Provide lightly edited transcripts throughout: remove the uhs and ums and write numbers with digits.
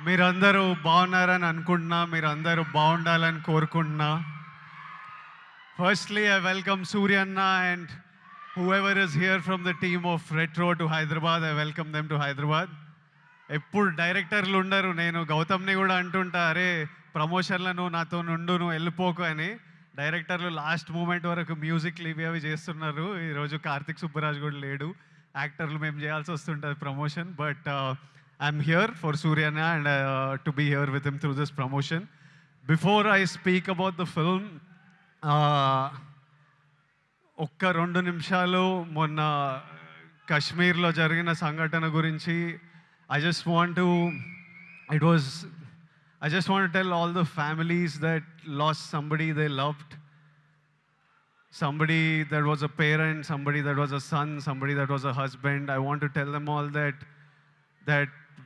మీరందరూ బాగున్నారని అనుకుంటున్నా. మీరందరూ బాగుండాలని కోరుకుంటున్నా. Firstly, I welcome Surya Anna and whoever is here from the team of Retro to Hyderabad. I welcome them to Hyderabad. ఎప్పుడు డైరెక్టర్లు ఉండరు. నేను గౌతమ్ని కూడా అంటుంటా, అరే ప్రమోషన్లో నువ్వు నాతో నుండు, నువ్వు వెళ్ళిపోకు అని. డైరెక్టర్లు లాస్ట్ మూమెంట్ వరకు మ్యూజిక్లు ఇవి అవి చేస్తున్నారు. ఈరోజు కార్తిక్ సుబ్బరాజ్ కూడా లేడు. యాక్టర్లు మేము చేయాల్సి వస్తుంటుంది promotion. But I'm here for సూర్యన్న and to be here with him through this promotion. Before I speak about the film, ఒక్క 2 నిమిషాలు మొన్న కశ్మీర్లో జరిగిన సంఘటన గురించి I just want to tell all the families that lost somebody they loved, somebody that was a parent, somebody that was a son, somebody that was a husband. I want to tell them all that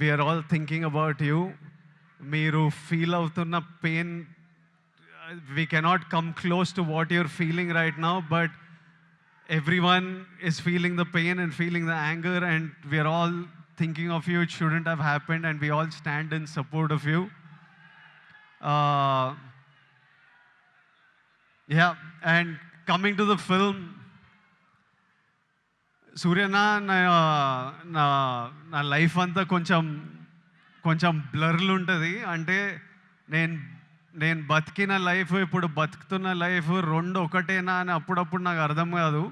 we are all thinking about you. Meeru feel avutunna pain, we cannot come close to what you're feeling right now, but everyone is feeling the pain and feeling the anger, and we are all thinking of you. It shouldn't have happened, and we all stand in support of you. Yeah, and coming to the film, Suryana నా life అంతా కొంచెం బ్లర్లు ఉంటుంది. అంటే నేను బతికిన life, ఇప్పుడు బతుకుతున్న life రెండు ఒకటేనా అని అప్పుడప్పుడు నాకు అర్థం కాదు.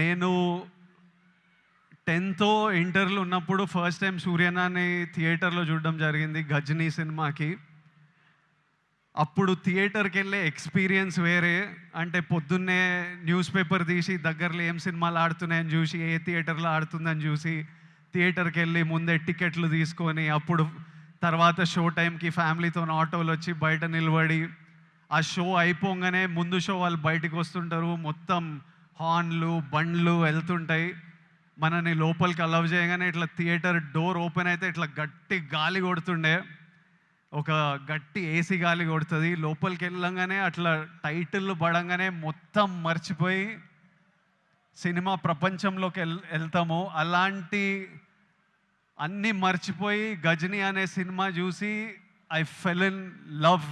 నేను 10th ఇంటర్లో ఉన్నప్పుడు ఫస్ట్ టైం సూర్యనాని థియేటర్లో చూడడం జరిగింది, గజనీ సినిమాకి. అప్పుడు థియేటర్కి వెళ్ళే ఎక్స్పీరియన్స్ వేరే. అంటే పొద్దున్నే న్యూస్ పేపర్ తీసి దగ్గరలో ఏం సినిమాలు ఆడుతున్నాయని చూసి, ఏ థియేటర్లో ఆడుతుందని చూసి థియేటర్కి వెళ్ళి ముందే టికెట్లు తీసుకొని, అప్పుడు తర్వాత షో టైంకి ఫ్యామిలీతో ఆటోలు వచ్చి బయట నిలబడి, ఆ షో అయిపోగానే ముందు షో వాళ్ళు బయటకు వస్తుంటారు, మొత్తం హార్న్లు బండ్లు వెళ్తుంటాయి. మనని లోపలికి అలవ్ చేయగానే ఇట్లా థియేటర్ డోర్ ఓపెన్ అయితే ఇట్లా గట్టి గాలి కొడుతుండే, ఒక గట్టి ఏసీ గాలి కొడుతుంది. లోపలికి వెళ్ళంగానే అట్లా టైటిల్ పడంగానే మొత్తం మర్చిపోయి సినిమా ప్రపంచంలోకి వెళ్తాము. అలాంటి అన్నీ మర్చిపోయి గజనీ అనే సినిమా చూసి I fell in love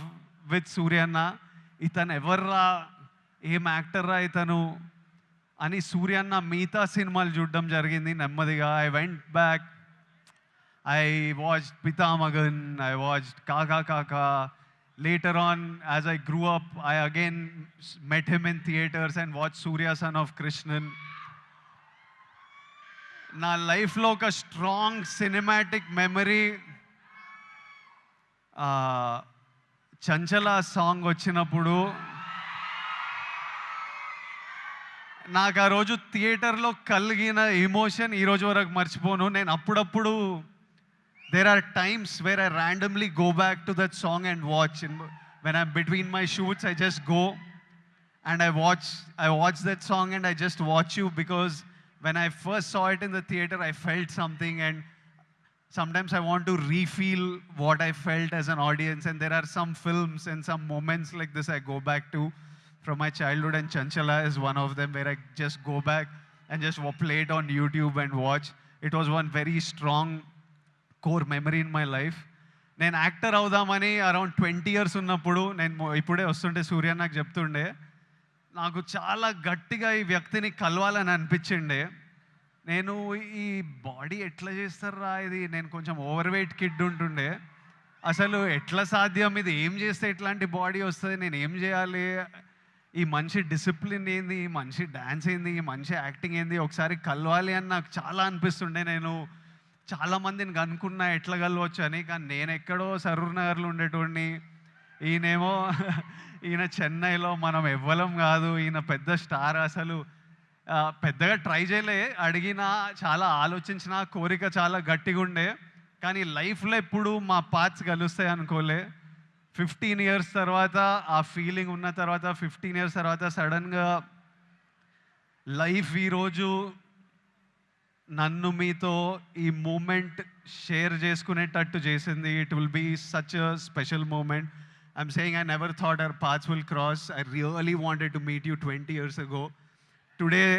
with సూర్యన్న. ఇతను ఎవర్రా, ఏం యాక్టర్రా ఇతను అని సూర్యన్న మిగతా సినిమాలు చూడడం జరిగింది నెమ్మదిగా. I went back, I watched Pithamagan, I watched Kaakha Kaakha. Later on, as I grew up, I again met him in theaters and watched Surya Son of Krishnan. నా లైఫ్లో ఒక స్ట్రాంగ్ సినిమాటిక్ మెమరీ, చంచల సాంగ్ వచ్చినప్పుడు నాకు ఆ రోజు థియేటర్లో కలిగిన ఎమోషన్ ఈరోజు వరకు మర్చిపోను. నేను అప్పుడప్పుడు there are times where I randomly go back to that song and watch. When I'm between my shoots, I just go and I watch that song and I just watch you, because when I first saw it in the theater, I felt something, and sometimes I want to refeel what I felt as an audience. And there are some films and some moments like this I go back to from my childhood, and Chanchala is one of them, where I just go back and just play it on YouTube and watch. It was one very strong core memory in my life. నేను actor అవుదామని around 20 years ఉన్నప్పుడు, నేను ఇప్పుడే వస్తుంటే సూర్య నాకు చెప్తుండే, నాకు చాలా గట్టిగా ఈ వ్యక్తిని కలవాలని అనిపించిండే. నేను ఈ బాడీ ఎట్లా చేస్తారా ఇది, నేను కొంచెం ఓవర్ వెయిట్ కిడ్ ఉంటుండే, అసలు ఎట్లా సాధ్యం, ఇది ఏం చేస్తే ఇట్లాంటి బాడీ వస్తుంది, నేను ఏం చేయాలి, ఈ మనిషి డిసిప్లిన్ ఏంది, ఈ మనిషి డ్యాన్స్ ఏంది, ఈ మనిషి యాక్టింగ్ ఏంది, ఒకసారి కలవాలి అని నాకు చాలా అనిపిస్తుండే. నేను చాలామందిని కనుక్కున్నా ఎట్లా కలవచ్చు అని, కానీ నేను ఎక్కడో సరూర్ నగర్లో ఉండేటోడిని, ఈయన చెన్నైలో, మనం ఎవ్వలం కాదు, ఈయన పెద్ద స్టార్. అసలు పెద్దగా ట్రై చేయలే, అడిగినా చాలా ఆలోచించిన, కోరిక చాలా గట్టిగా ఉండే, కానీ లైఫ్లో ఎప్పుడు మా పాత్స్ కలుస్తాయి అనుకోలే. 15 years తర్వాత ఆ ఫీలింగ్ ఉన్న తర్వాత, 15 years తర్వాత సడన్గా లైఫ్ ఈరోజు నన్ను మీతో ఈ మూమెంట్ షేర్ చేసుకునేటట్టు చేసింది. It will be such a special moment. I'm saying I never thought our paths will cross. I really wanted to meet you 20 years ago. Today,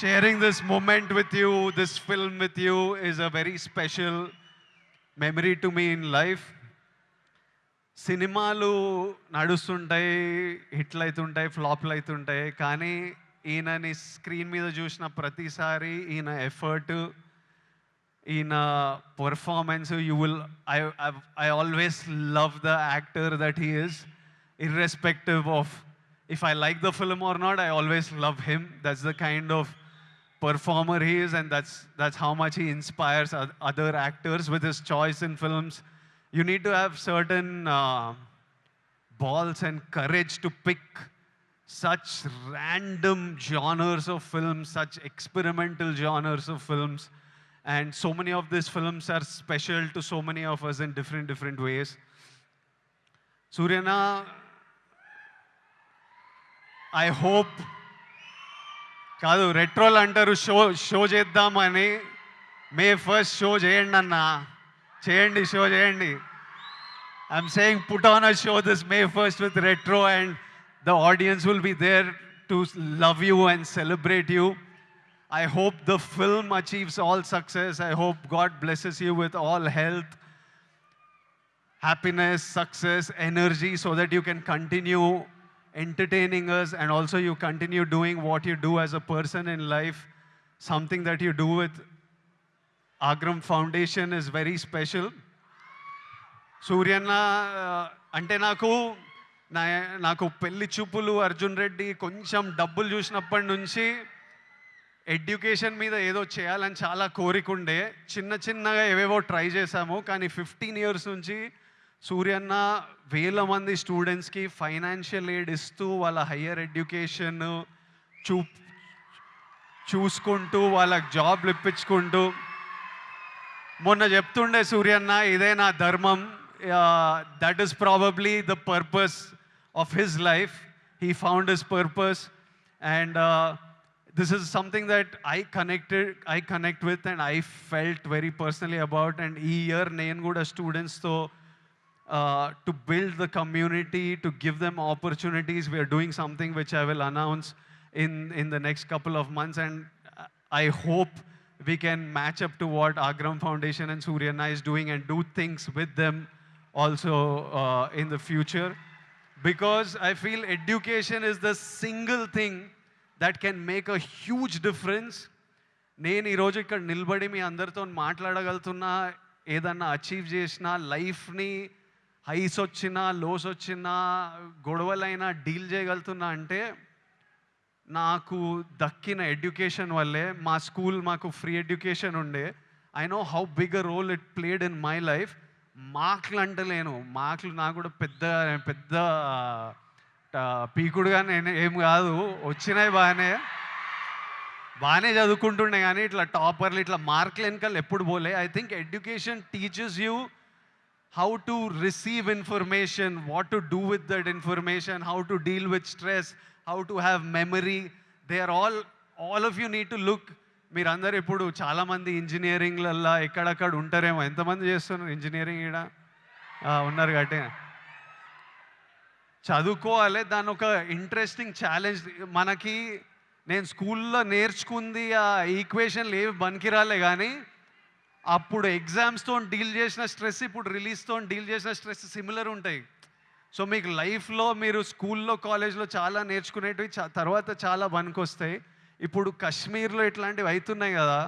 sharing this moment with you, this film with you, is a very special memory to me in life. సినిమాలు నడుస్తుంటాయి, హిట్లు అవుతుంటాయి, ఫ్లాప్లు అవుతుంటాయి, కానీ ఈయనని screen మీద చూసిన ప్రతిసారి ఈయన ఎఫర్ట్, ఈయన performance, you will I always love the actor that he is, irrespective of if I like the film or not, I always love him. That's the kind of performer he is, and that's how much he inspires other actors with his choice in films. You need to have certain balls and courage to pick such random genres of films, such experimental genres of films, and so many of these films are special to so many of us in different ways. Suryana, I hope కాదు, రెట్రోల్ అంటారు show చేద్దామని. మే 1st show చేయండి అన్న, చేయండి, show చేయండి. I'm saying put on a show this May 1st with retro, and the audience will be there to love you and celebrate you. I hope the film achieves all success. I hope God blesses you with all health, happiness, success, energy, so that you can continue entertaining us, and also you continue doing what you do as a person in life. Something that you do with Agram Foundation is very special. Suryanna, ante నాకు పెళ్లి చూపులు, అర్జున్ రెడ్డి, కొంచెం డబ్బులు చూసినప్పటి నుంచి education మీద ఏదో చేయాలని చాలా కోరికుండే. చిన్నగా ఏవేవో ట్రై చేశాము, కానీ 15 years నుంచి సూర్యన్న వేల మంది స్టూడెంట్స్కి ఫైనాన్షియల్ ఎయిడ్ ఇస్తూ వాళ్ళ హయ్యర్ ఎడ్యుకేషన్ చూసుకుంటూ వాళ్ళకి జాబ్లు ఇప్పించుకుంటూ, మొన్న చెప్తుండే సూర్యన్న, ఇదే నా ధర్మం. That is probably the purpose of his life. He found his purpose, and this is something that I connect with, and I felt very personally about. And ee year nenu kuda students tho to build the community, to give them opportunities, we are doing something which I will announce in the next couple of months, and I hope we can match up to what Agram Foundation and Suryanna is doing, and do things with them also in the future, because I feel education is the single thing that can make a huge difference. నేను ఈరోజు ఇక్కడ నిలబడి మీ అందరితో మాట్లాడగలుగుతున్నా, ఏదన్నా achieve చేసినా, లైఫ్ని highs వచ్చినా, lows వచ్చినా, గొడవలైనా డీల్ చేయగలుగుతున్నా అంటే నాకు దక్కిన ఎడ్యుకేషన్ వల్లే. మా స్కూల్ మాకు ఫ్రీ ఎడ్యుకేషన్ ఉండే. I know how big a role it played in my life. మార్కులు అంటలేను, మార్కులు నాకు కూడా పెద్ద పీకుడుగా నేను ఏం కాదు, వచ్చినాయి బాగానే చదువుకుంటుండే, కానీ ఇట్లా టాపర్లు, ఇట్లా మార్కులు వెనకాల ఎప్పుడు పోలే. I think education teachers you how to receive information, what to do with that information, how to deal with stress, how to have memory. They are all of you need to look. మీరందరూ ఇప్పుడు చాలామంది ఇంజనీరింగ్లల్లో ఎక్కడక్కడ ఉంటారేమో. ఎంతమంది చేస్తున్నారు engineering? ఇక్కడ ఉన్నారు కాబట్టి చదువుకోవాలి. దాని ఒక ఇంట్రెస్టింగ్ ఛాలెంజ్ మనకి. నేను స్కూల్లో నేర్చుకుంది ఆ ఈక్వేషన్లు ఏవి పనికిరాలే, కానీ అప్పుడు ఎగ్జామ్స్తో డీల్ చేసిన స్ట్రెస్, ఇప్పుడు రిలీజ్తో డీల్ చేసిన స్ట్రెస్ సిమిలర్ ఉంటాయి. సో మీకు లైఫ్లో మీరు స్కూల్లో, కాలేజ్లో చాలా నేర్చుకునేటివి తర్వాత చాలా పనికొస్తాయి. ఇప్పుడు కాశ్మీర్లో ఇట్లాంటివి అవుతున్నాయి కదా,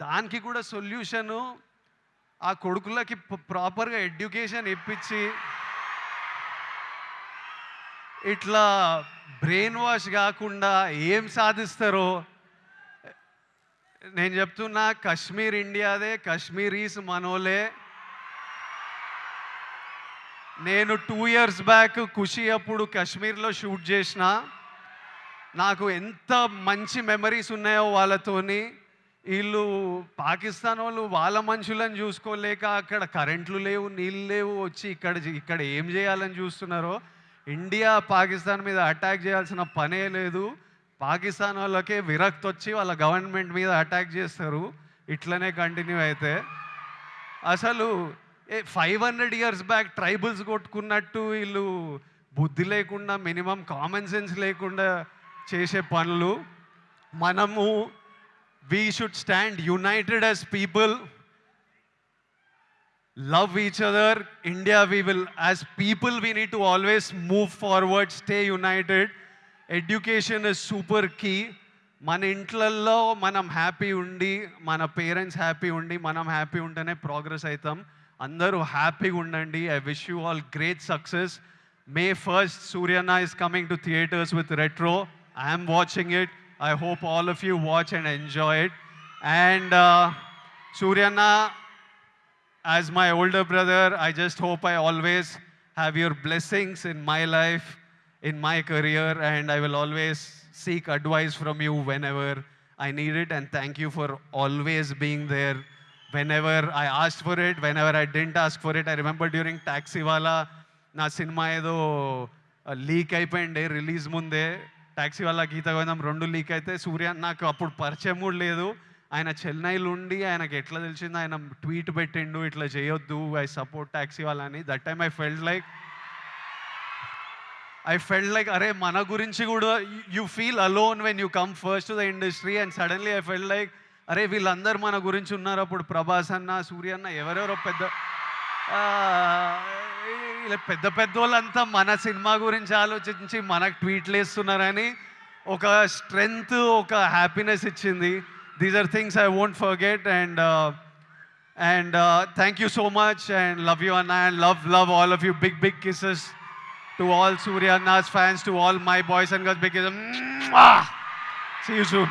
దానికి కూడా సొల్యూషను ఆ కొడుకులకి ప్రాపర్గా ఎడ్యుకేషన్ ఇప్పించి, ఇట్లా బ్రెయిన్ వాష్ కాకుండా ఏం సాధిస్తారో నేను చెప్తున్నా. కాశ్మీర్ ఇండియాదే, కాశ్మీరీస్ మనోలే. నేను 2 years బ్యాక్ ఖుషి అప్పుడు కాశ్మీర్లో షూట్ చేసిన. నాకు ఎంత మంచి మెమరీస్ ఉన్నాయో వాళ్ళతోని. వీళ్ళు పాకిస్తాన్ వాళ్ళు వాళ్ళ మనుషులను చూసుకోలేక అక్కడ కరెంట్లు లేవు, నీళ్ళు లేవు, వచ్చి ఇక్కడ ఏం చేయాలని చూస్తున్నారో. ఇండియా పాకిస్తాన్ మీద అటాక్ చేయాల్సిన పనే లేదు. పాకిస్తాన్ వాళ్ళకే విరక్తి వచ్చి వాళ్ళ గవర్నమెంట్ మీద అటాక్ చేస్తారు. ఇట్లనే కంటిన్యూ అయితే అసలు 500 years బ్యాక్ ట్రైబల్స్ కొట్టుకున్నట్టు వీళ్ళు బుద్ధి లేకుండా, మినిమం కామన్ సెన్స్ లేకుండా చేసే పనులు. మనము we should stand united as people. love each other. India, we will, as people, we need to always move forward, stay united. Education is super key. మన ఇంట్లల్లో మనం happy ఉండి, మన పేరెంట్స్ హ్యాపీ ఉండి, మనం హ్యాపీ ఉంటేనే ప్రోగ్రెస్ అవుతాం. అందరూ హ్యాపీగా ఉండండి. I wish you all great success. May 1st, Suryana is coming to theaters with Retro. I am watching it. I hope all of you watch and enjoy it. And Suryana, as my older brother, I just hope I always have your blessings in my life, in my career, and I will always seek advice from you whenever I need it. And thank you for always being there whenever I asked for it, whenever I didn't ask for it. I remember during Taxiwala, నా cinema ఏదో leak అయిపోయింది release ముందే. Taxi వాళ్ళ గీత గోవిందం 2 leak అయితే సూర్య నాకు అప్పుడు పరిచయం కూడా లేదు. ఆయన చెన్నైలో ఉండి ఆయనకి ఎట్లా తెలిసిందో ఆయన ట్వీట్ పెట్టిండు, ఇట్లా చేయొద్దు, ఐ సపోర్ట్ ట్యాక్సీ వాళ్ళని. That time I felt like అరే మన గురించి కూడా you feel alone when you come first to the industry. And suddenly I felt like అరే వీళ్ళందరూ మన గురించి ఉన్నారు. అప్పుడు ప్రభాస్ అన్న, సూర్య అన్న, ఎవరెవరో ఇలా పెద్ద వాళ్ళంతా మన సినిమా గురించి ఆలోచించి మనకు ట్వీట్లు వేస్తున్నారని ఒక స్ట్రెంగ్త్, ఒక హ్యాపీనెస్ ఇచ్చింది. These are things I won't forget. And thank you so much and love you అన్న. And love all of you. Big kisses to all Surya Anna's fans, to all my boys and girls. Big kisses. See you soon.